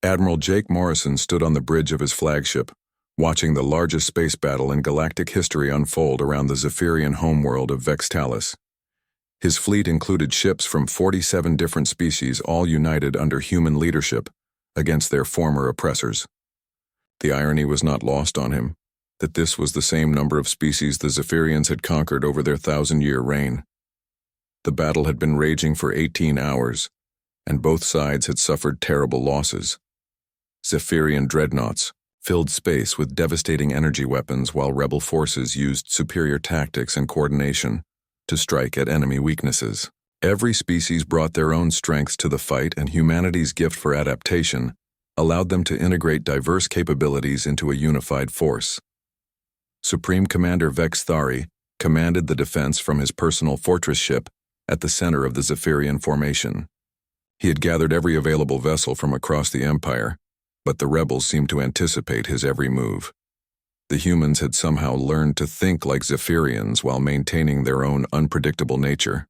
Admiral Jake Morrison stood on the bridge of his flagship, watching the largest space battle in galactic history unfold around the Zephyrian homeworld of Vextalis. His fleet included ships from 47 different species, all united under human leadership against their former oppressors. The irony was not lost on him that this was the same number of species the Zephyrians had conquered over their 1,000-year reign. The battle had been raging for 18 hours, and both sides had suffered terrible losses. Zephyrian dreadnoughts filled space with devastating energy weapons, while rebel forces used superior tactics and coordination to strike at enemy weaknesses. Every species brought their own strengths to the fight, and humanity's gift for adaptation allowed them to integrate diverse capabilities into a unified force. Supreme Commander Vexthari commanded the defense from his personal fortress ship at the center of the Zephyrian formation. He had gathered every available vessel from across the Empire, but the rebels seemed to anticipate his every move. The humans had somehow learned to think like Zephyrians while maintaining their own unpredictable nature.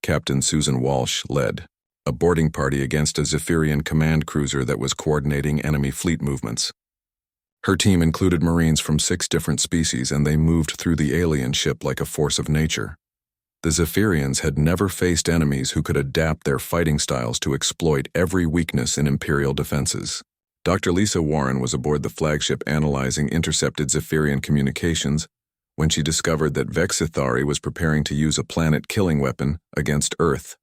Captain Susan Walsh led a boarding party against a Zephyrian command cruiser that was coordinating enemy fleet movements. Her team included Marines from 6 different species, and they moved through the alien ship like a force of nature. The Zephyrians had never faced enemies who could adapt their fighting styles to exploit every weakness in Imperial defenses. Dr. Lisa Warren was aboard the flagship analyzing intercepted Zephyrian communications when she discovered that Vexithari was preparing to use a planet-killing weapon against Earth.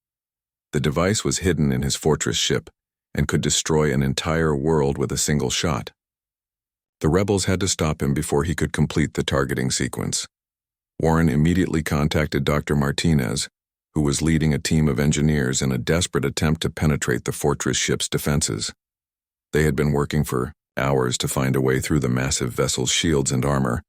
The device was hidden in his fortress ship and could destroy an entire world with a single shot. The rebels had to stop him before he could complete the targeting sequence. Warren immediately contacted Dr. Martinez, who was leading a team of engineers in a desperate attempt to penetrate the fortress ship's defenses. They had been working for hours to find a way through the massive vessel's shields and armor,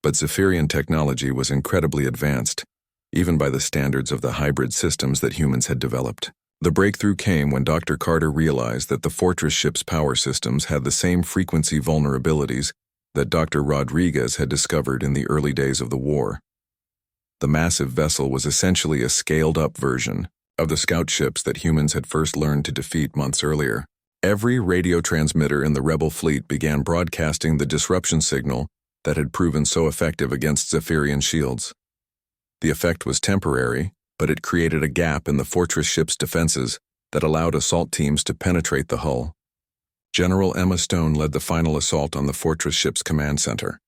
but Zephyrian technology was incredibly advanced, even by the standards of the hybrid systems that humans had developed. The breakthrough came when Dr. Carter realized that the fortress ship's power systems had the same frequency vulnerabilities that Dr. Rodriguez had discovered in the early days of the war. The massive vessel was essentially a scaled-up version of the scout ships that humans had first learned to defeat months earlier. Every radio transmitter in the rebel fleet began broadcasting the disruption signal that had proven so effective against Zephyrian shields. The effect was temporary, but it created a gap in the fortress ship's defenses that allowed assault teams to penetrate the hull. General Emma Stone led the final assault on the fortress ship's command center.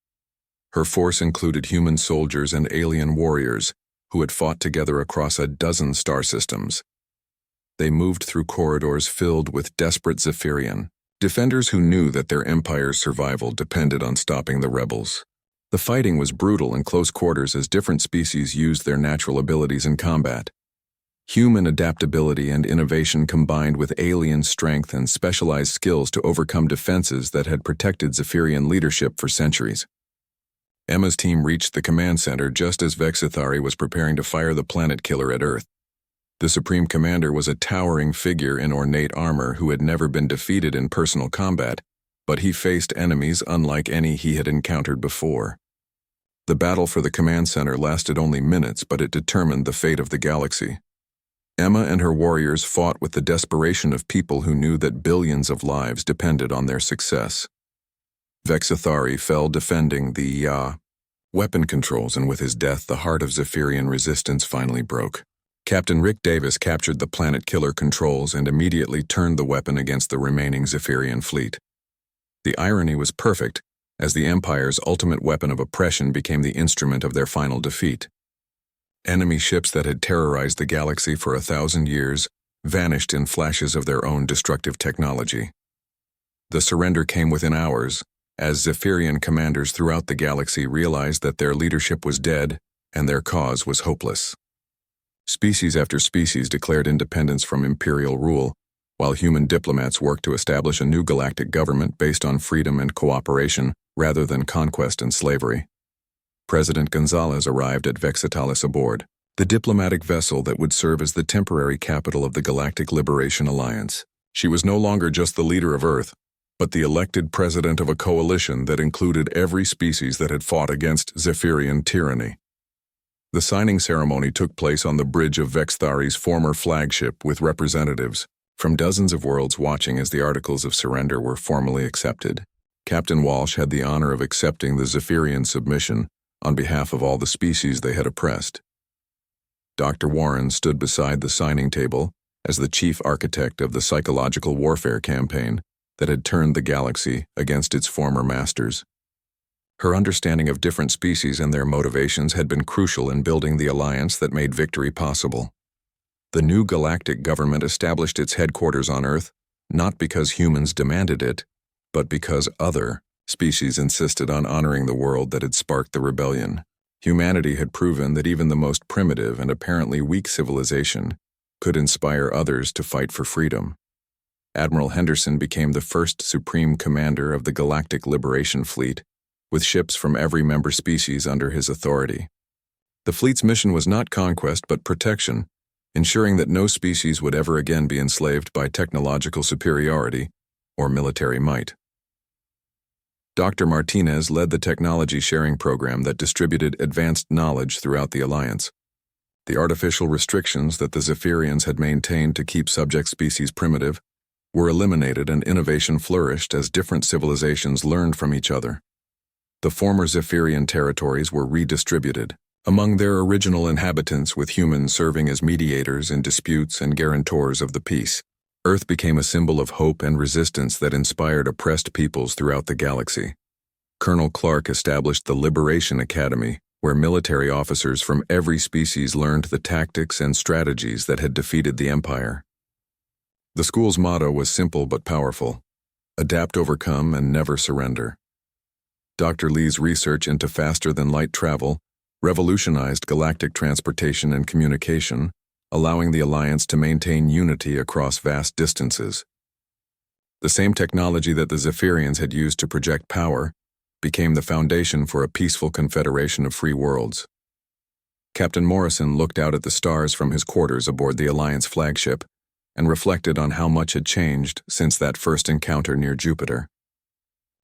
Her force included human soldiers and alien warriors who had fought together across a dozen star systems. They moved through corridors filled with desperate Zephyrian defenders who knew that their empire's survival depended on stopping the rebels. The fighting was brutal in close quarters as different species used their natural abilities in combat. Human adaptability and innovation combined with alien strength and specialized skills to overcome defenses that had protected Zephyrian leadership for centuries. Emma's team reached the command center just as Vexithari was preparing to fire the planet killer at Earth. The Supreme Commander was a towering figure in ornate armor who had never been defeated in personal combat, but he faced enemies unlike any he had encountered before. The battle for the command center lasted only minutes, but it determined the fate of the galaxy. Emma and her warriors fought with the desperation of people who knew that billions of lives depended on their success. Vexithari fell defending the weapon controls, and with his death, the heart of Zephyrian resistance finally broke. Captain Rick Davis captured the planet killer controls and immediately turned the weapon against the remaining Zephyrian fleet. The irony was perfect, as the Empire's ultimate weapon of oppression became the instrument of their final defeat. Enemy ships that had terrorized the galaxy for 1,000 years vanished in flashes of their own destructive technology. The surrender came within hours, as Zephyrian commanders throughout the galaxy realized that their leadership was dead and their cause was hopeless. Species after species declared independence from imperial rule, while human diplomats worked to establish a new galactic government based on freedom and cooperation rather than conquest and slavery. President Gonzalez arrived at Vexitalis aboard the diplomatic vessel that would serve as the temporary capital of the Galactic Liberation Alliance. She was no longer just the leader of Earth, but the elected president of a coalition that included every species that had fought against Zephyrian tyranny. The signing ceremony took place on the bridge of Vexthari's former flagship with representatives From dozens of worlds watching as the articles of surrender were formally accepted, Captain Walsh had the honor of accepting the Zephyrian submission on behalf of all the species they had oppressed. Dr. Warren stood beside the signing table as the chief architect of the psychological warfare campaign that had turned the galaxy against its former masters. Her understanding of different species and their motivations had been crucial in building the alliance that made victory possible. The new galactic government established its headquarters on Earth not because humans demanded it, but because other species insisted on honoring the world that had sparked the rebellion. Humanity had proven that even the most primitive and apparently weak civilization could inspire others to fight for freedom. Admiral Henderson became the first supreme commander of the Galactic Liberation Fleet, with ships from every member species under his authority. The fleet's mission was not conquest but protection, ensuring that no species would ever again be enslaved by technological superiority or military might. Dr. Martinez led the technology sharing program that distributed advanced knowledge throughout the Alliance. The artificial restrictions that the Zephyrians had maintained to keep subject species primitive were eliminated and innovation flourished as different civilizations learned from each other. The former Zephyrian territories were redistributed among their original inhabitants, with humans serving as mediators in disputes and guarantors of the peace. Earth became a symbol of hope and resistance that inspired oppressed peoples throughout the galaxy. Colonel Clark established the Liberation Academy, where military officers from every species learned the tactics and strategies that had defeated the Empire. The school's motto was simple but powerful: adapt, overcome, and never surrender. Dr. Lee's research into faster-than-light travel revolutionized galactic transportation and communication, allowing the Alliance to maintain unity across vast distances. The same technology that the Zephyrians had used to project power became the foundation for a peaceful confederation of free worlds. Captain Morrison looked out at the stars from his quarters aboard the Alliance flagship and reflected on how much had changed since that first encounter near Jupiter.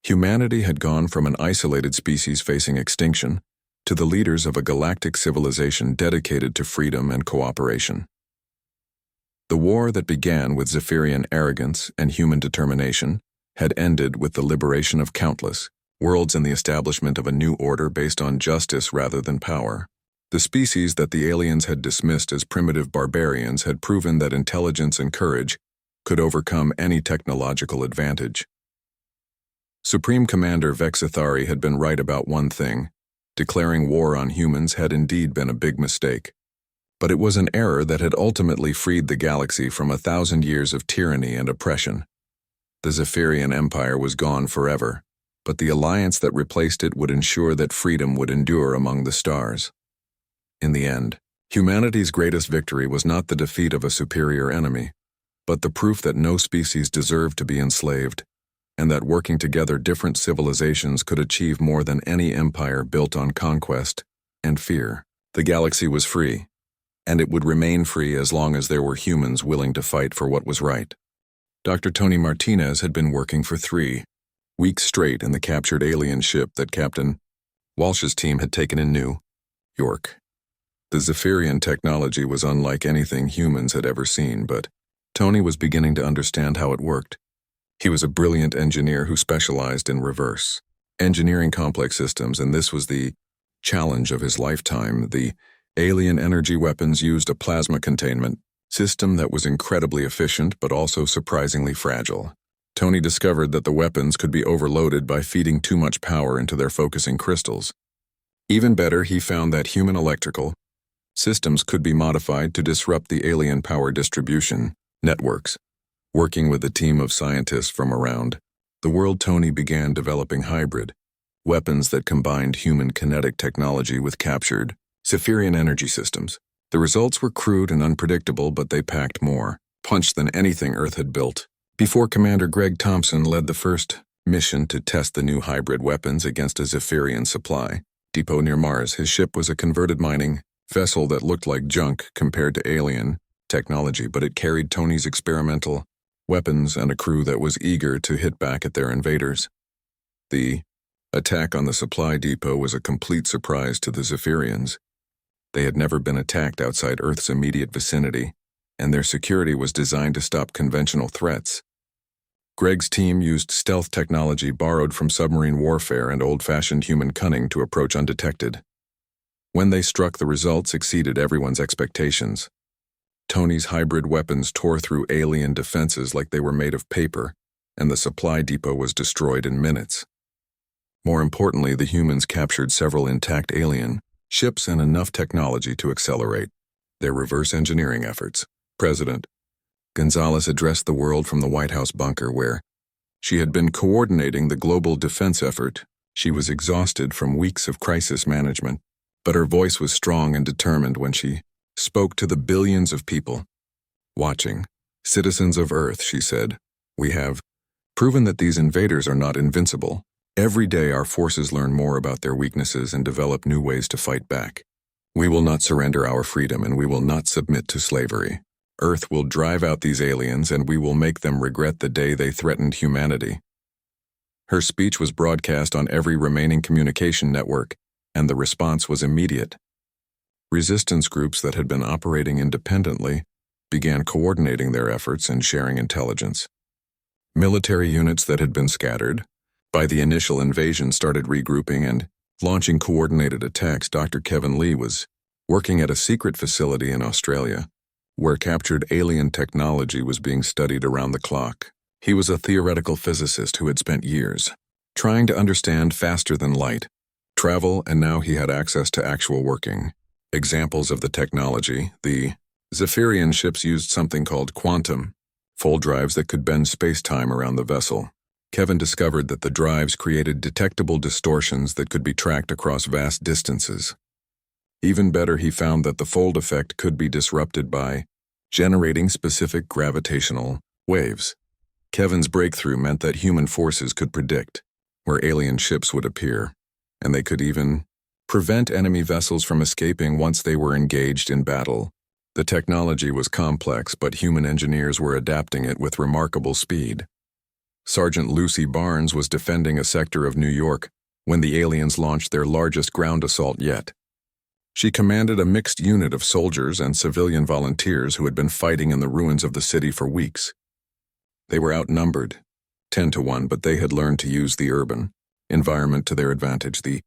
Humanity had gone from an isolated species facing extinction to the leaders of a galactic civilization dedicated to freedom and cooperation. The war that began with Zephyrian arrogance and human determination had ended with the liberation of countless worlds and the establishment of a new order based on justice rather than power. The species that the aliens had dismissed as primitive barbarians had proven that intelligence and courage could overcome any technological advantage. Supreme Commander Vexithari had been right about one thing: declaring war on humans had indeed been a big mistake. But it was an error that had ultimately freed the galaxy from 1,000 years of tyranny and oppression. The Zephyrian Empire was gone forever, but the alliance that replaced it would ensure that freedom would endure among the stars. In the end, humanity's greatest victory was not the defeat of a superior enemy, but the proof that no species deserved to be enslaved, and that working together different civilizations could achieve more than any empire built on conquest and fear. The galaxy was free, and it would remain free as long as there were humans willing to fight for what was right. Dr. Tony Martinez had been working for 3 weeks straight in the captured alien ship that Captain Walsh's team had taken in New York. The Zephyrian technology was unlike anything humans had ever seen, but Tony was beginning to understand how it worked. He was a brilliant engineer who specialized in reverse engineering complex systems, and this was the challenge of his lifetime. The alien energy weapons used a plasma containment system that was incredibly efficient but also surprisingly fragile. Tony discovered that the weapons could be overloaded by feeding too much power into their focusing crystals. Even better, he found that human electrical systems could be modified to disrupt the alien power distribution networks. Working with a team of scientists from around the world, Tony began developing hybrid weapons that combined human kinetic technology with captured Zephyrian energy systems. The results were crude and unpredictable, but they packed more punch than anything Earth had built. Before Commander Greg Thompson led the first mission to test the new hybrid weapons against a Zephyrian supply depot near Mars, his ship was a converted mining vessel that looked like junk compared to alien technology, but it carried Tony's experimental weapons and a crew that was eager to hit back at their invaders. The attack on the supply depot was a complete surprise to the Zephyrians. They had never been attacked outside Earth's immediate vicinity, and their security was designed to stop conventional threats. Greg's team used stealth technology borrowed from submarine warfare and old-fashioned human cunning to approach undetected. When they struck, the results exceeded everyone's expectations. Tony's hybrid weapons tore through alien defenses like they were made of paper, and the supply depot was destroyed in minutes. More importantly, the humans captured several intact alien ships and enough technology to accelerate their reverse engineering efforts. President Gonzalez addressed the world from the White House bunker where she had been coordinating the global defense effort. She was exhausted from weeks of crisis management, but her voice was strong and determined when she spoke to the billions of people watching. Citizens of Earth, she said, we have proven that these invaders are not invincible. Every day our forces learn more about their weaknesses and develop new ways to fight back. We will not surrender our freedom and we will not submit to slavery. Earth will drive out these aliens and we will make them regret the day they threatened humanity. Her speech was broadcast on every remaining communication network, and the response was immediate. Resistance groups that had been operating independently began coordinating their efforts and sharing intelligence. Military units that had been scattered by the initial invasion started regrouping and launching coordinated attacks. Dr. Kevin Lee was working at a secret facility in Australia, where captured alien technology was being studied around the clock. He was a theoretical physicist who had spent years trying to understand faster-than-light travel, and now he had access to actual working examples of the technology. The Zephyrian ships used something called quantum full drives that could bend space-time around the vessel. Kevin discovered that the drives created detectable distortions that could be tracked across vast distances. Even better, he found that the fold effect could be disrupted by generating specific gravitational waves. Kevin's breakthrough meant that human forces could predict where alien ships would appear, and they could even prevent enemy vessels from escaping once they were engaged in battle. The technology was complex, but human engineers were adapting it with remarkable speed. Sergeant Lucy Barnes was defending a sector of New York when the aliens launched their largest ground assault yet. She commanded a mixed unit of soldiers and civilian volunteers who had been fighting in the ruins of the city for weeks. They were outnumbered, 10-1, but they had learned to use the urban environment to their advantage. The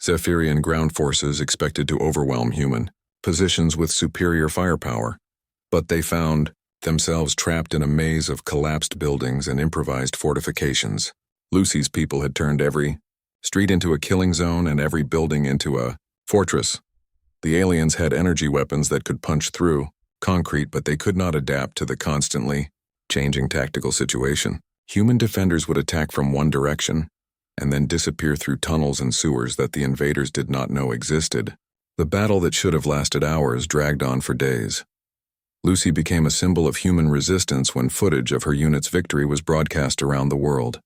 Zephyrian ground forces expected to overwhelm human positions with superior firepower, but they found themselves trapped in a maze of collapsed buildings and improvised fortifications. Lucy's people had turned every street into a killing zone and every building into a fortress. The aliens had energy weapons that could punch through concrete, but they could not adapt to the constantly changing tactical situation. Human defenders would attack from one direction and then disappear through tunnels and sewers that the invaders did not know existed. The battle that should have lasted hours dragged on for days. Lucy became a symbol of human resistance when footage of her unit's victory was broadcast around the world.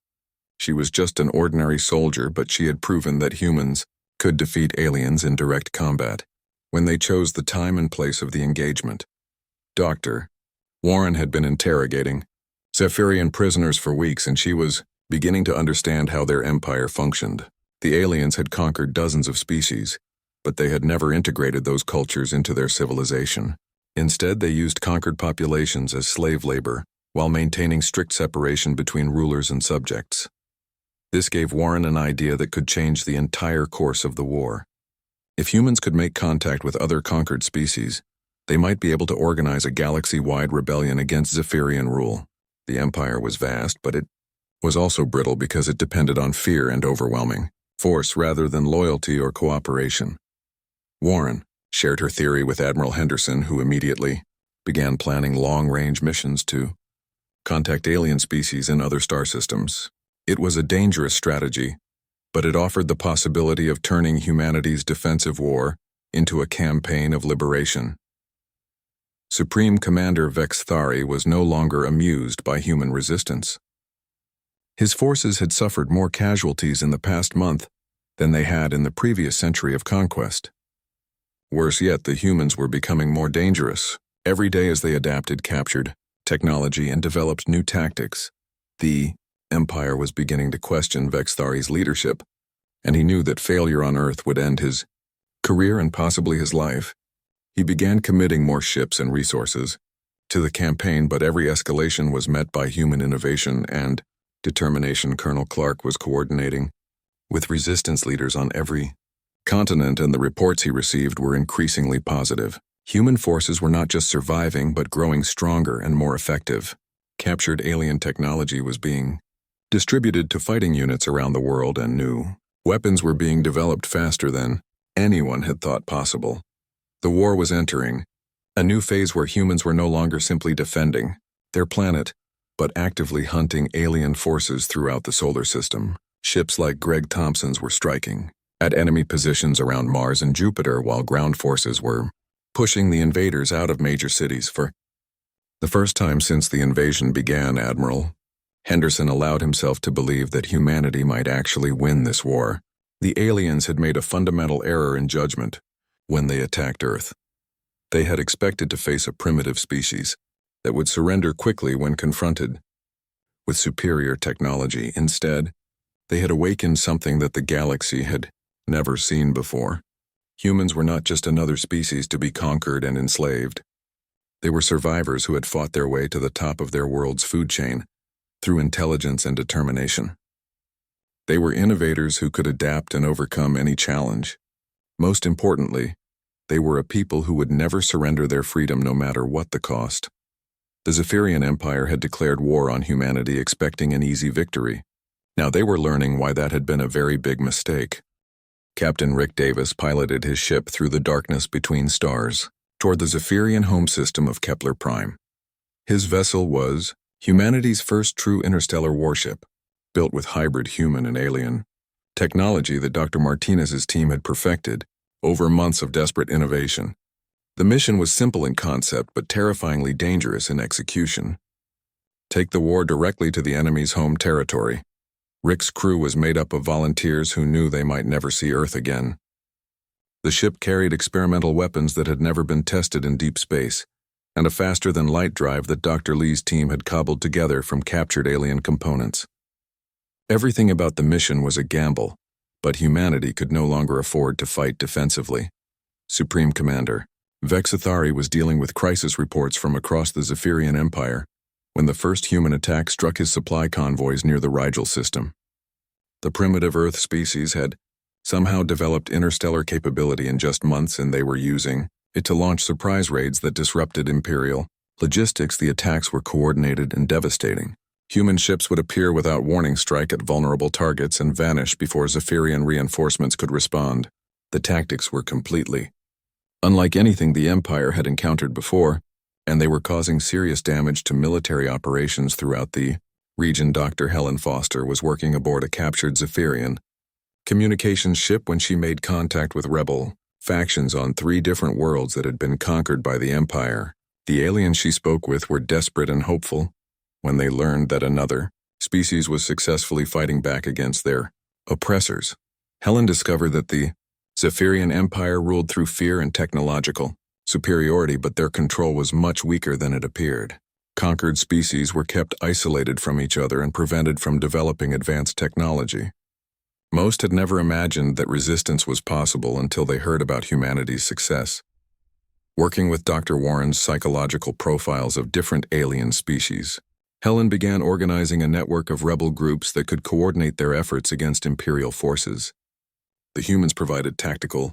She was just an ordinary soldier, but she had proven that humans could defeat aliens in direct combat when they chose the time and place of the engagement. Dr. Warren had been interrogating Zephyrian prisoners for weeks, and she was beginning to understand how their empire functioned. The aliens had conquered dozens of species, but they had never integrated those cultures into their civilization. Instead, they used conquered populations as slave labor while maintaining strict separation between rulers and subjects. This gave Warren an idea that could change the entire course of the war. If humans could make contact with other conquered species, they might be able to organize a galaxy-wide rebellion against Zephyrian rule. The empire was vast, but it was also brittle because it depended on fear and overwhelming force rather than loyalty or cooperation. Warren shared her theory with Admiral Henderson, who immediately began planning long-range missions to contact alien species in other star systems. It was a dangerous strategy, but it offered the possibility of turning humanity's defensive war into a campaign of liberation. Supreme Commander Vex Thari was no longer amused by human resistance. His forces had suffered more casualties in the past month than they had in the previous century of conquest. Worse yet, the humans were becoming more dangerous. Every day as they adapted, captured technology, and developed new tactics, the Empire was beginning to question Vex Thari's leadership, and he knew that failure on Earth would end his career and possibly his life. He began committing more ships and resources to the campaign, but every escalation was met by human innovation and determination. Colonel Clark was coordinating with resistance leaders on every continent, and the reports he received were increasingly positive. Human forces were not just surviving, but growing stronger and more effective. Captured alien technology was being distributed to fighting units around the world, and new weapons were being developed faster than anyone had thought possible. The war was entering a new phase where humans were no longer simply defending their planet, but actively hunting alien forces throughout the solar system. Ships like Greg Thompson's were striking at enemy positions around Mars and Jupiter, while ground forces were pushing the invaders out of major cities. For the first time since the invasion began, Admiral Henderson allowed himself to believe that humanity might actually win this war. The aliens had made a fundamental error in judgment when they attacked Earth. They had expected to face a primitive species that would surrender quickly when confronted with superior technology. Instead, they had awakened something that the galaxy had never seen before. Humans were not just another species to be conquered and enslaved. They were survivors who had fought their way to the top of their world's food chain through intelligence and determination. They were innovators who could adapt and overcome any challenge. Most importantly, they were a people who would never surrender their freedom no matter what the cost. The Zephyrian Empire had declared war on humanity, expecting an easy victory. Now they were learning why that had been a very big mistake. Captain Rick Davis piloted his ship through the darkness between stars toward the Zephyrian home system of Kepler Prime. His vessel was humanity's first true interstellar warship, built with hybrid human and alien technology that Dr. Martinez's team had perfected over months of desperate innovation. The mission was simple in concept, but terrifyingly dangerous in execution. Take the war directly to the enemy's home territory. Rick's crew was made up of volunteers who knew they might never see Earth again. The ship carried experimental weapons that had never been tested in deep space, and a faster-than-light drive that Dr. Lee's team had cobbled together from captured alien components. Everything about the mission was a gamble, but humanity could no longer afford to fight defensively. Supreme Commander Vexathari was dealing with crisis reports from across the Zephyrian Empire when the first human attack struck his supply convoys near the Rigel system. The primitive Earth species had somehow developed interstellar capability in just months, and they were using it to launch surprise raids that disrupted Imperial logistics. The attacks were coordinated and devastating. Human ships would appear without warning, strike at vulnerable targets, and vanish before Zephyrian reinforcements could respond. The tactics were completely unlike anything the Empire had encountered before, and they were causing serious damage to military operations throughout the region. Dr. Helen Foster was working aboard a captured Zephyrian communications ship when she made contact with rebel factions on 3 different worlds that had been conquered by the Empire. The aliens she spoke with were desperate and hopeful when they learned that another species was successfully fighting back against their oppressors. Helen discovered that the Zephyrian Empire ruled through fear and technological superiority, but their control was much weaker than it appeared. Conquered species were kept isolated from each other and prevented from developing advanced technology. Most had never imagined that resistance was possible until they heard about humanity's success. Working with Dr. Warren's psychological profiles of different alien species, Helen began organizing a network of rebel groups that could coordinate their efforts against Imperial forces. The humans provided tactical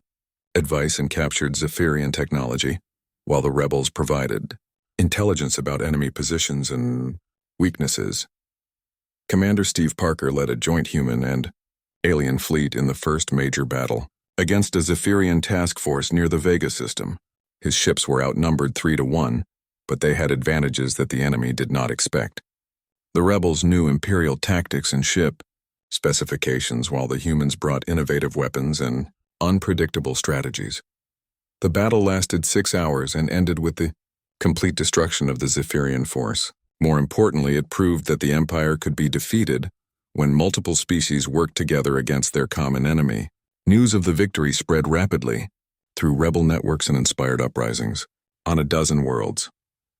advice and captured Zephyrian technology, while the rebels provided intelligence about enemy positions and weaknesses. Commander Steve Parker led a joint human and alien fleet in the first major battle against a Zephyrian task force near the Vega system. His ships were outnumbered 3-1, but they had advantages that the enemy did not expect. The rebels knew Imperial tactics and ship specifications, while the humans brought innovative weapons and unpredictable strategies. The battle lasted 6 hours and ended with the complete destruction of the Zephyrian force. More importantly, it proved that the Empire could be defeated when multiple species worked together against their common enemy. News of the victory spread rapidly through rebel networks and inspired uprisings. On a dozen worlds,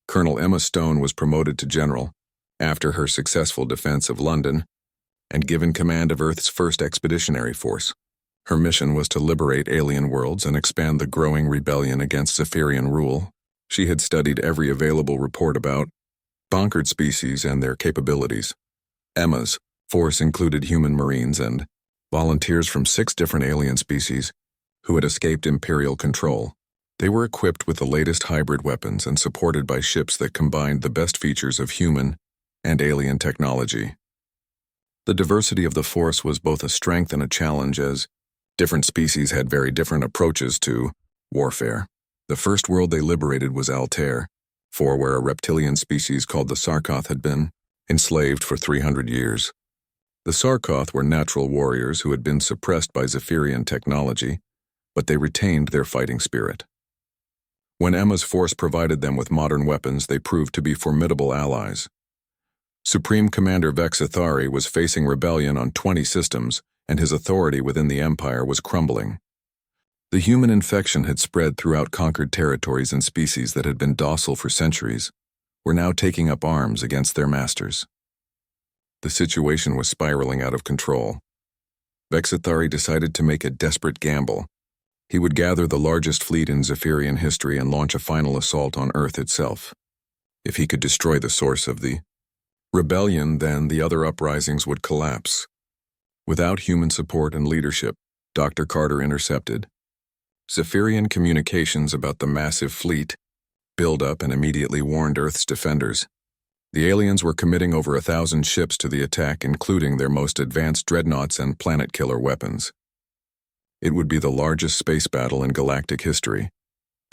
Colonel Emma Stone was promoted to general after her successful defense of London and given command of Earth's first expeditionary force. Her mission was to liberate alien worlds and expand the growing rebellion against Zephyrian rule. She had studied every available report about conquered species and their capabilities. Emma's force included human marines and volunteers from 6 different alien species who had escaped Imperial control. They were equipped with the latest hybrid weapons and supported by ships that combined the best features of human and alien technology. The diversity of the force was both a strength and a challenge, as different species had very different approaches to warfare. The first world they liberated was Altair, where a reptilian species called the Sarkoth had been enslaved for 300 years. The Sarkoth were natural warriors who had been suppressed by Zephyrian technology, but they retained their fighting spirit. When Emma's force provided them with modern weapons, they proved to be formidable allies. Supreme Commander Vexithari was facing rebellion on 20 systems, and his authority within the Empire was crumbling. The human infection had spread throughout conquered territories, and species that had been docile for centuries were now taking up arms against their masters. The situation was spiraling out of control. Vexithari decided to make a desperate gamble. He would gather the largest fleet in Zephyrian history and launch a final assault on Earth itself. If he could destroy the source of the rebellion, then the other uprisings would collapse. Without human support and leadership, Dr. Carter intercepted Zephyrian communications about the massive fleet build-up and immediately warned Earth's defenders. The aliens were committing over 1,000 ships to the attack, including their most advanced dreadnoughts and planet-killer weapons. It would be the largest space battle in galactic history.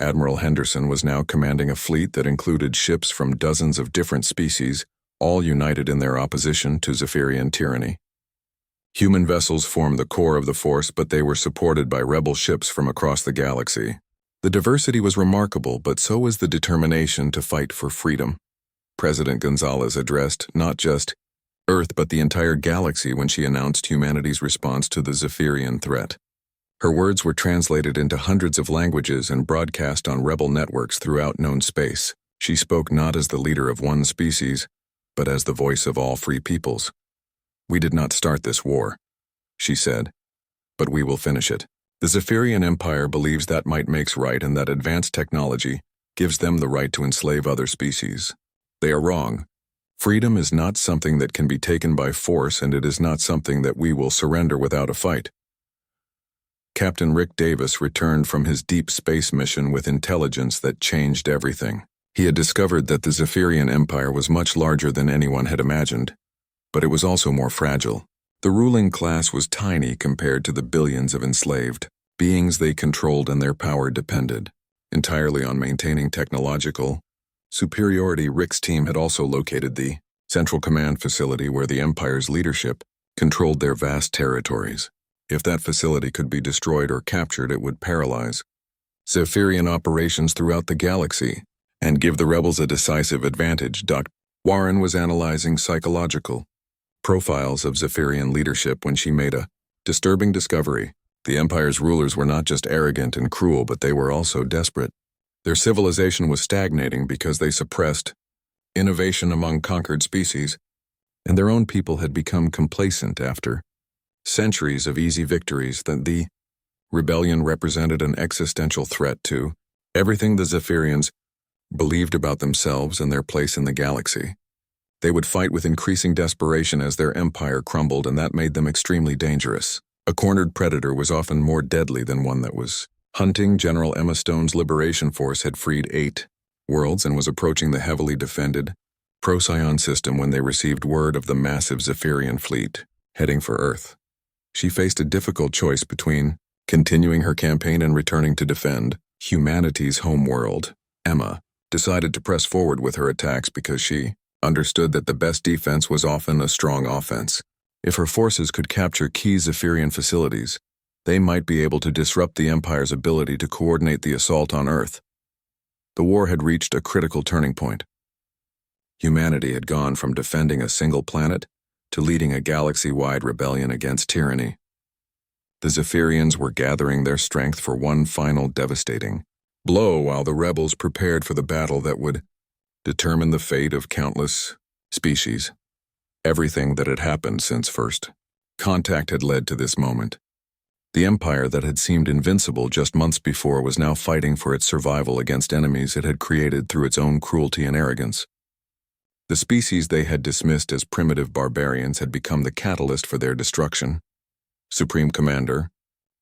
Admiral Henderson was now commanding a fleet that included ships from dozens of different species, all united in their opposition to Zephyrian tyranny. Human vessels formed the core of the force, but they were supported by rebel ships from across the galaxy. The diversity was remarkable, but so was the determination to fight for freedom. President Gonzalez addressed not just Earth but the entire galaxy when she announced humanity's response to the Zephyrian threat. Her words were translated into hundreds of languages and broadcast on rebel networks throughout known space. She spoke not as the leader of one species, but as the voice of all free peoples. "We did not start this war," she said, "but we will finish it. The Zephyrian Empire believes that might makes right and that advanced technology gives them the right to enslave other species. They are wrong. Freedom is not something that can be taken by force, and it is not something that we will surrender without a fight." Captain Rick Davis returned from his deep space mission with intelligence that changed everything. He had discovered that the Zephyrian Empire was much larger than anyone had imagined, but it was also more fragile. The ruling class was tiny compared to the billions of enslaved beings they controlled, and their power depended entirely on maintaining technological superiority. Rick's team had also located the Central Command facility where the Empire's leadership controlled their vast territories. If that facility could be destroyed or captured, it would paralyze Zephyrian operations throughout the galaxy and give the rebels a decisive advantage. Dr. Warren was analyzing psychological profiles of Zephyrian leadership when she made a disturbing discovery. The Empire's rulers were not just arrogant and cruel, but they were also desperate. Their civilization was stagnating because they suppressed innovation among conquered species, and their own people had become complacent after centuries of easy victories. That the rebellion represented an existential threat to everything the Zephyrians believed about themselves and their place in the galaxy. They would fight with increasing desperation as their empire crumbled, and that made them extremely dangerous. A cornered predator was often more deadly than one that was hunting. General Emma Stone's liberation force had freed 8 worlds and was approaching the heavily defended Procyon system when they received word of the massive Zephyrian fleet heading for Earth. She faced a difficult choice between continuing her campaign and returning to defend humanity's homeworld. Emma decided to press forward with her attacks because she understood that the best defense was often a strong offense. If her forces could capture key Zephyrian facilities, they might be able to disrupt the Empire's ability to coordinate the assault on Earth. The war had reached a critical turning point. Humanity had gone from defending a single planet to leading a galaxy-wide rebellion against tyranny. The Zephyrians were gathering their strength for one final devastating blow, while the rebels prepared for the battle that would determine the fate of countless species. Everything that had happened since first contact had led to this moment. The empire that had seemed invincible just months before was now fighting for its survival against enemies it had created through its own cruelty and arrogance. The species they had dismissed as primitive barbarians had become the catalyst for their destruction. Supreme Commander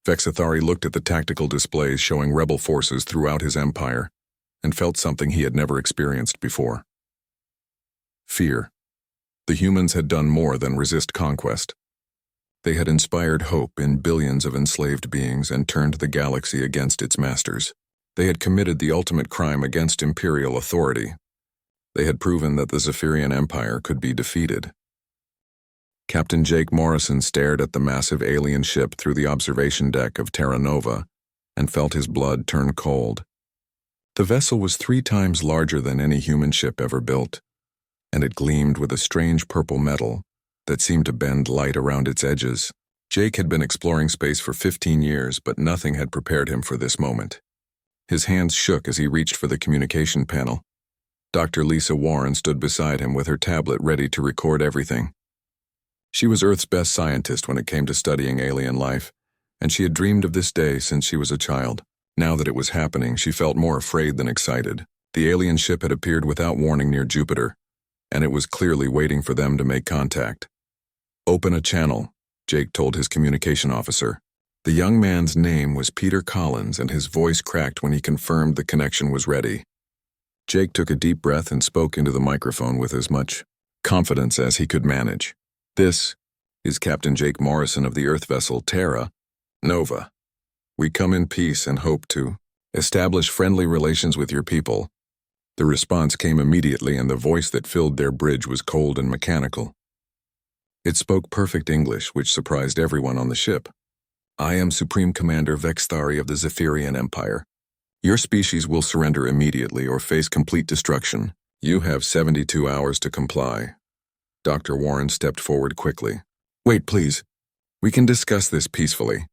Vexathari looked at the tactical displays showing rebel forces throughout his empire and felt something he had never experienced before. Fear. The humans had done more than resist conquest. They had inspired hope in billions of enslaved beings and turned the galaxy against its masters. They had committed the ultimate crime against imperial authority. They had proven that the Zephyrian Empire could be defeated. Captain Jake Morrison stared at the massive alien ship through the observation deck of Terra Nova and felt his blood turn cold. The vessel was 3 times larger than any human ship ever built, and it gleamed with a strange purple metal that seemed to bend light around its edges. Jake had been exploring space for 15 years, but nothing had prepared him for this moment. His hands shook as he reached for the communication panel. Dr. Lisa Warren stood beside him with her tablet ready to record everything. She was Earth's best scientist when it came to studying alien life, and she had dreamed of this day since she was a child. Now that it was happening, she felt more afraid than excited. The alien ship had appeared without warning near Jupiter, and it was clearly waiting for them to make contact. "Open a channel," Jake told his communication officer. The young man's name was Peter Collins, and his voice cracked when he confirmed the connection was ready. Jake took a deep breath and spoke into the microphone with as much confidence as he could manage. "This is Captain Jake Morrison of the Earth vessel Terra Nova. We come in peace and hope to establish friendly relations with your people." The response came immediately, and the voice that filled their bridge was cold and mechanical. It spoke perfect English, which surprised everyone on the ship. "I am Supreme Commander Vexathari of the Zephyrian Empire. Your species will surrender immediately or face complete destruction. You have 72 hours to comply." Dr. Warren stepped forward quickly. "Wait, please. We can discuss this peacefully.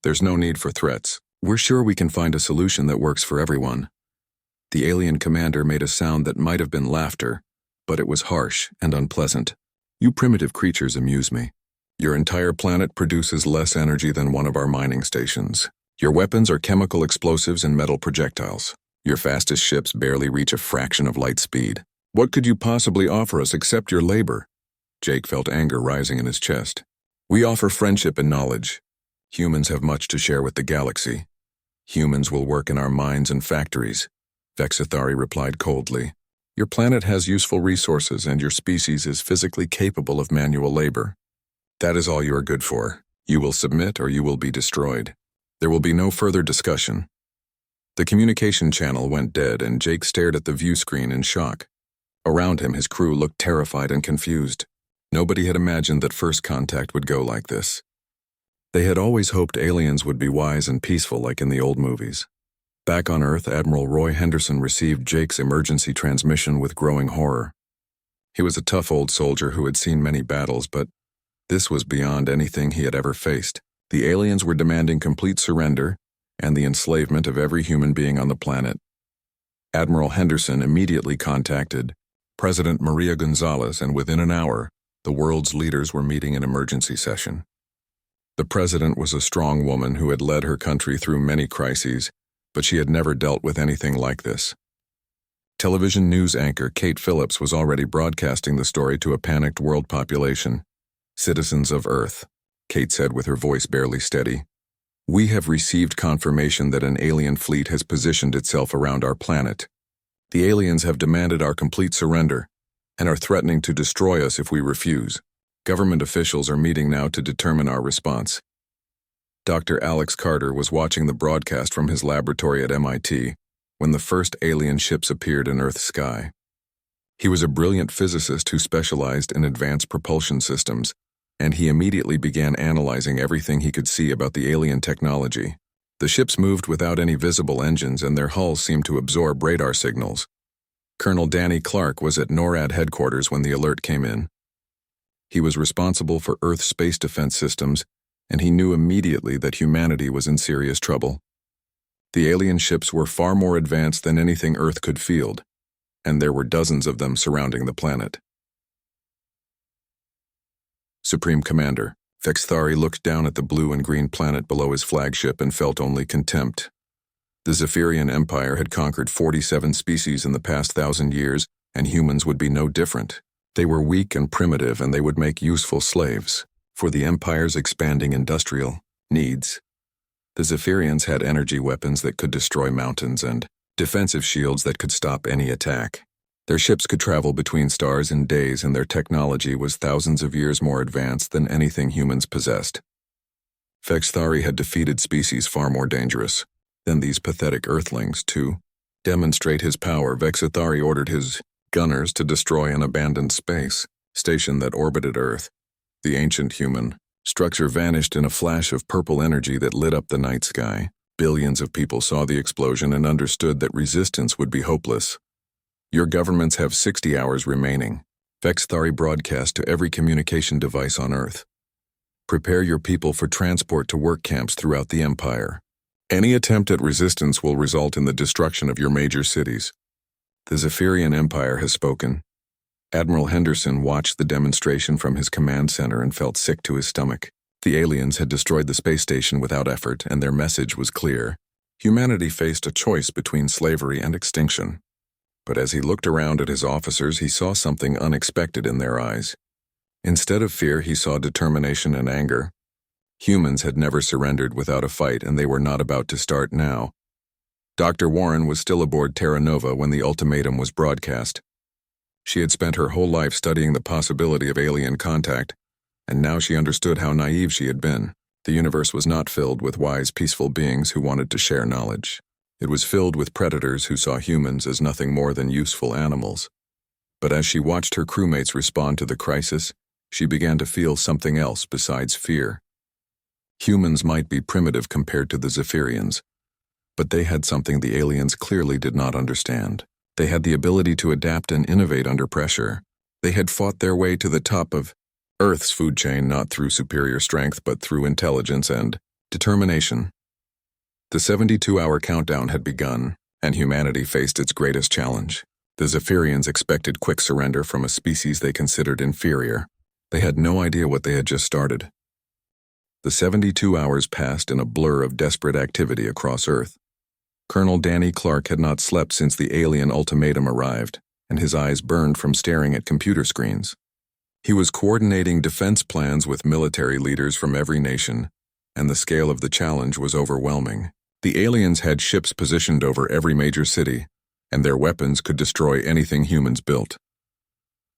There's no need for threats. We're sure we can find a solution that works for everyone." The alien commander made a sound that might have been laughter, but it was harsh and unpleasant. "You primitive creatures amuse me. Your entire planet produces less energy than one of our mining stations. Your weapons are chemical explosives and metal projectiles. Your fastest ships barely reach a fraction of light speed. What could you possibly offer us except your labor?" Jake felt anger rising in his chest. "We offer friendship and knowledge. Humans have much to share with the galaxy. Humans will work in our mines and factories," Vexathari replied coldly. "Your planet has useful resources, and your species is physically capable of manual labor. That is all you are good for. You will submit or you will be destroyed. There will be no further discussion." The communication channel went dead, and Jake stared at the view screen in shock. Around him, his crew looked terrified and confused. Nobody had imagined that first contact would go like this. They had always hoped aliens would be wise and peaceful like in the old movies. Back on Earth, Admiral Roy Henderson received Jake's emergency transmission with growing horror. He was a tough old soldier who had seen many battles, but this was beyond anything he had ever faced. The aliens were demanding complete surrender and the enslavement of every human being on the planet. Admiral Henderson immediately contacted President Maria Gonzalez, and within an hour, the world's leaders were meeting an emergency session. The president was a strong woman who had led her country through many crises, but she had never dealt with anything like this. Television news anchor Kate Phillips was already broadcasting the story to a panicked world population. "Citizens of Earth," Kate said with her voice barely steady, "we have received confirmation that an alien fleet has positioned itself around our planet. The aliens have demanded our complete surrender and are threatening to destroy us if we refuse. Government officials are meeting now to determine our response." Dr. Alex Carter was watching the broadcast from his laboratory at MIT when the first alien ships appeared in Earth's sky. He was a brilliant physicist who specialized in advanced propulsion systems, and he immediately began analyzing everything he could see about the alien technology. The ships moved without any visible engines, and their hulls seemed to absorb radar signals. Colonel Danny Clark was at NORAD headquarters when the alert came in. He was responsible for Earth's space defense systems, and he knew immediately that humanity was in serious trouble. The alien ships were far more advanced than anything Earth could field, and there were dozens of them surrounding the planet. Supreme Commander Vexthari looked down at the blue and green planet below his flagship and felt only contempt. The Zephyrian Empire had conquered 47 species in the past 1,000 years, and humans would be no different. They were weak and primitive, and they would make useful slaves for the Empire's expanding industrial needs. The Zephyrians had energy weapons that could destroy mountains and defensive shields that could stop any attack. Their ships could travel between stars in days, and their technology was thousands of years more advanced than anything humans possessed. Vexthari had defeated species far more dangerous than these pathetic Earthlings. To demonstrate his power, Vexthari ordered his gunners to destroy an abandoned space station that orbited Earth. The ancient human structure vanished in a flash of purple energy that lit up the night sky. Billions of people saw the explosion and understood that resistance would be hopeless. Your governments have 60 hours remaining. Vexthari broadcast to every communication device on Earth. Prepare your people for transport to work camps throughout the Empire. Any attempt at resistance will result in the destruction of your major cities. The Zephyrian Empire has spoken. Admiral Henderson watched the demonstration from his command center and felt sick to his stomach. The aliens had destroyed the space station without effort, and their message was clear. Humanity faced a choice between slavery and extinction. But as he looked around at his officers, he saw something unexpected in their eyes. Instead of fear, he saw determination and anger. Humans had never surrendered without a fight, and they were not about to start now. Dr. Warren was still aboard Terra Nova when the ultimatum was broadcast. She had spent her whole life studying the possibility of alien contact, and now she understood how naive she had been. The universe was not filled with wise, peaceful beings who wanted to share knowledge. It was filled with predators who saw humans as nothing more than useful animals. But as she watched her crewmates respond to the crisis, she began to feel something else besides fear. Humans might be primitive compared to the Zephyrians, but they had something the aliens clearly did not understand. They had the ability to adapt and innovate under pressure. They had fought their way to the top of Earth's food chain not through superior strength but through intelligence and determination. The 72-hour countdown had begun, and humanity faced its greatest challenge. The Zephyrians expected quick surrender from a species they considered inferior. They had no idea what they had just started. The 72 hours passed in a blur of desperate activity across Earth. Colonel Danny Clark had not slept since the alien ultimatum arrived, and his eyes burned from staring at computer screens. He was coordinating defense plans with military leaders from every nation, and the scale of the challenge was overwhelming. The aliens had ships positioned over every major city, and their weapons could destroy anything humans built.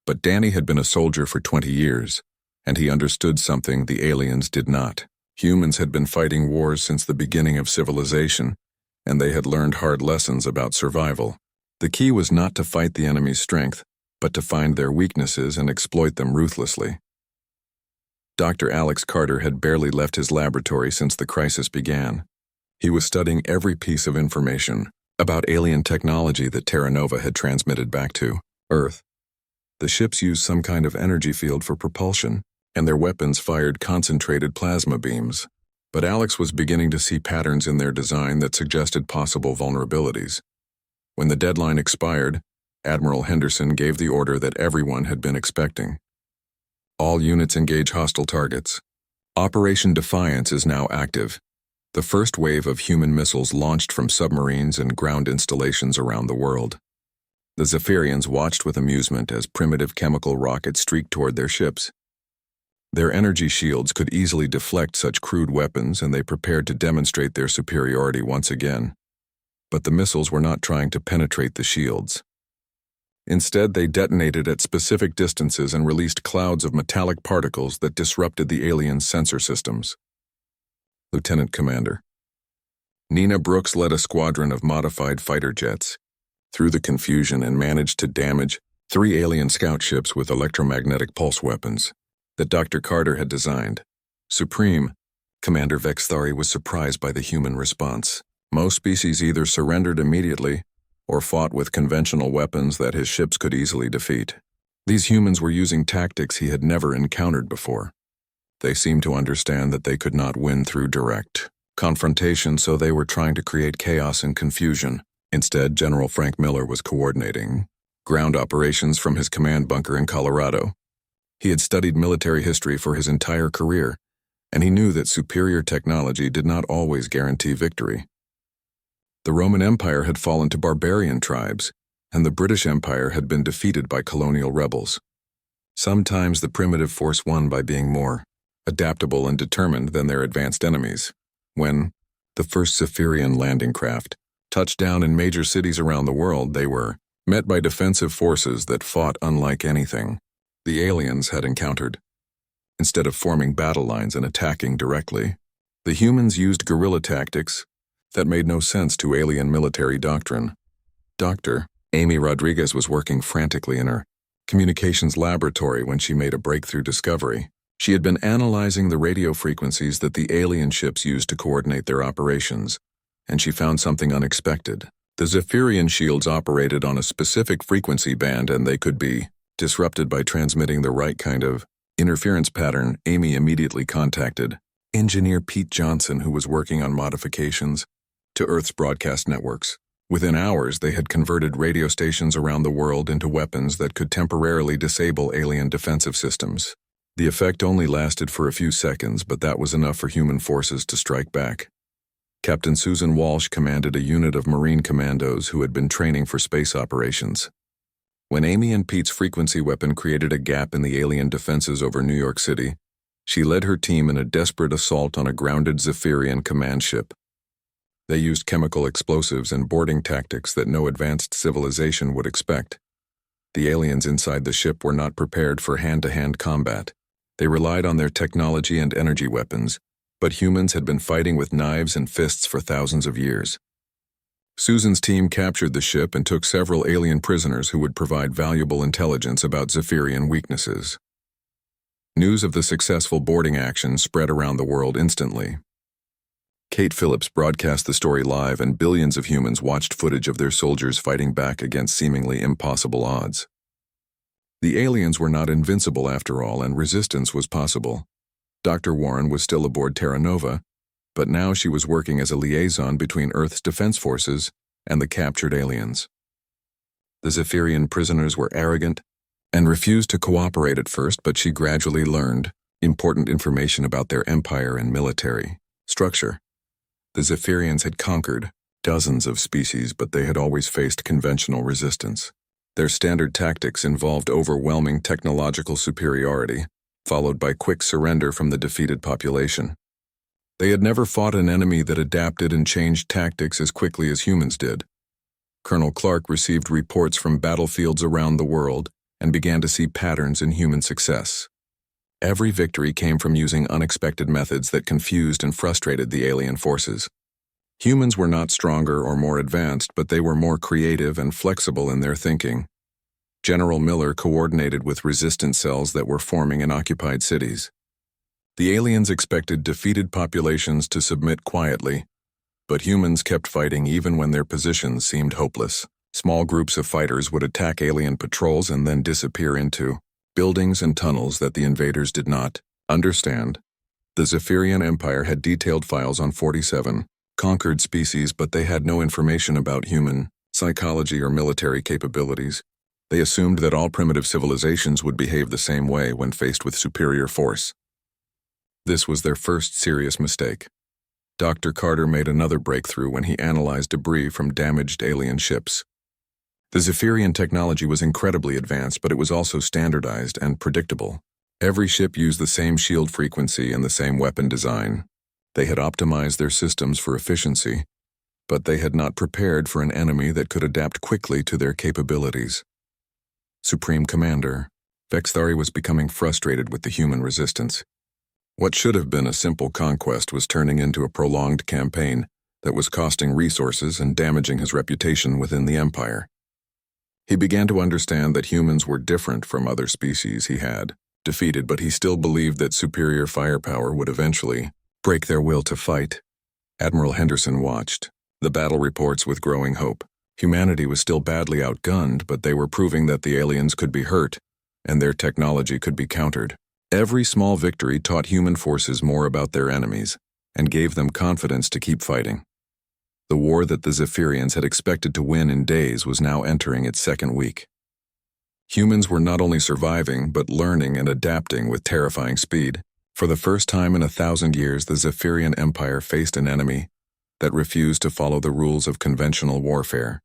But Danny had been a soldier for 20 years, and he understood something the aliens did not. Humans had been fighting wars since the beginning of civilization, and they had learned hard lessons about survival. The key was not to fight the enemy's strength, but to find their weaknesses and exploit them ruthlessly. Dr. Alex Carter had barely left his laboratory since the crisis began. He was studying every piece of information about alien technology that Terra Nova had transmitted back to Earth. The ships used some kind of energy field for propulsion, and their weapons fired concentrated plasma beams. But Alex was beginning to see patterns in their design that suggested possible vulnerabilities. When the deadline expired, Admiral Henderson gave the order that everyone had been expecting. All units engage hostile targets. Operation Defiance is now active. The first wave of human missiles launched from submarines and ground installations around the world. The Zephyrians watched with amusement as primitive chemical rockets streaked toward their ships. Their energy shields could easily deflect such crude weapons, and they prepared to demonstrate their superiority once again. But the missiles were not trying to penetrate the shields. Instead, they detonated at specific distances and released clouds of metallic particles that disrupted the aliens' sensor systems. Lieutenant Commander. Nina Brooks led a squadron of modified fighter jets through the confusion and managed to damage 3 alien scout ships with electromagnetic pulse weapons that Dr. Carter had designed. Supreme, Commander Vexthari was surprised by the human response. Most species either surrendered immediately or fought with conventional weapons that his ships could easily defeat. These humans were using tactics he had never encountered before. They seemed to understand that they could not win through direct confrontation, so they were trying to create chaos and confusion. Instead, General Frank Miller was coordinating ground operations from his command bunker in Colorado. He had studied military history for his entire career, and he knew that superior technology did not always guarantee victory. The Roman Empire had fallen to barbarian tribes, and the British Empire had been defeated by colonial rebels. Sometimes the primitive force won by being more adaptable and determined than their advanced enemies. When the first Zephyrian landing craft touched down in major cities around the world, they were met by defensive forces that fought unlike anything the aliens had encountered. Instead of forming battle lines and attacking directly, the humans used guerrilla tactics that made no sense to alien military doctrine. Dr. Amy Rodriguez was working frantically in her communications laboratory when she made a breakthrough discovery. She had been analyzing the radio frequencies that the alien ships used to coordinate their operations, and she found something unexpected. The Zephyrian shields operated on a specific frequency band, and they could be disrupted by transmitting the right kind of interference pattern. Amy immediately contacted engineer Pete Johnson, who was working on modifications to Earth's broadcast networks. Within hours, they had converted radio stations around the world into weapons that could temporarily disable alien defensive systems. The effect only lasted for a few seconds, but that was enough for human forces to strike back. Captain Susan Walsh commanded a unit of Marine commandos who had been training for space operations. When Amy and Pete's frequency weapon created a gap in the alien defenses over New York City, she led her team in a desperate assault on a grounded Zephyrian command ship. They used chemical explosives and boarding tactics that no advanced civilization would expect. The aliens inside the ship were not prepared for hand-to-hand combat. They relied on their technology and energy weapons, but humans had been fighting with knives and fists for thousands of years. Susan's team captured the ship and took several alien prisoners who would provide valuable intelligence about Zephyrian weaknesses. News of the successful boarding action spread around the world instantly. Kate Phillips broadcast the story live, and billions of humans watched footage of their soldiers fighting back against seemingly impossible odds. The aliens were not invincible after all, and resistance was possible. Dr. Warren was still aboard Terra Nova, but now she was working as a liaison between Earth's defense forces and the captured aliens. The Zephyrian prisoners were arrogant and refused to cooperate at first, but she gradually learned important information about their empire and military structure. The Zephyrians had conquered dozens of species, but they had always faced conventional resistance. Their standard tactics involved overwhelming technological superiority, followed by quick surrender from the defeated population. They had never fought an enemy that adapted and changed tactics as quickly as humans did. Colonel Clark received reports from battlefields around the world and began to see patterns in human success. Every victory came from using unexpected methods that confused and frustrated the alien forces. Humans were not stronger or more advanced, but they were more creative and flexible in their thinking. General Miller coordinated with resistance cells that were forming in occupied cities. The aliens expected defeated populations to submit quietly, but humans kept fighting even when their positions seemed hopeless. Small groups of fighters would attack alien patrols and then disappear into buildings and tunnels that the invaders did not understand. The Zephyrian Empire had detailed files on 47 conquered species, but they had no information about human psychology or military capabilities. They assumed that all primitive civilizations would behave the same way when faced with superior force. This was their first serious mistake. Dr. Carter made another breakthrough when he analyzed debris from damaged alien ships. The Zephyrian technology was incredibly advanced, but it was also standardized and predictable. Every ship used the same shield frequency and the same weapon design. They had optimized their systems for efficiency, but they had not prepared for an enemy that could adapt quickly to their capabilities. Supreme Commander Vexthari was becoming frustrated with the human resistance. What should have been a simple conquest was turning into a prolonged campaign that was costing resources and damaging his reputation within the Empire. He began to understand that humans were different from other species he had defeated, but he still believed that superior firepower would eventually break their will to fight. Admiral Henderson watched the battle reports with growing hope. Humanity was still badly outgunned, but they were proving that the aliens could be hurt, and their technology could be countered. Every small victory taught human forces more about their enemies, and gave them confidence to keep fighting. The war that the Zephyrians had expected to win in days was now entering its second week. Humans were not only surviving, but learning and adapting with terrifying speed. For the first time in 1,000 years, the Zephyrian Empire faced an enemy that refused to follow the rules of conventional warfare.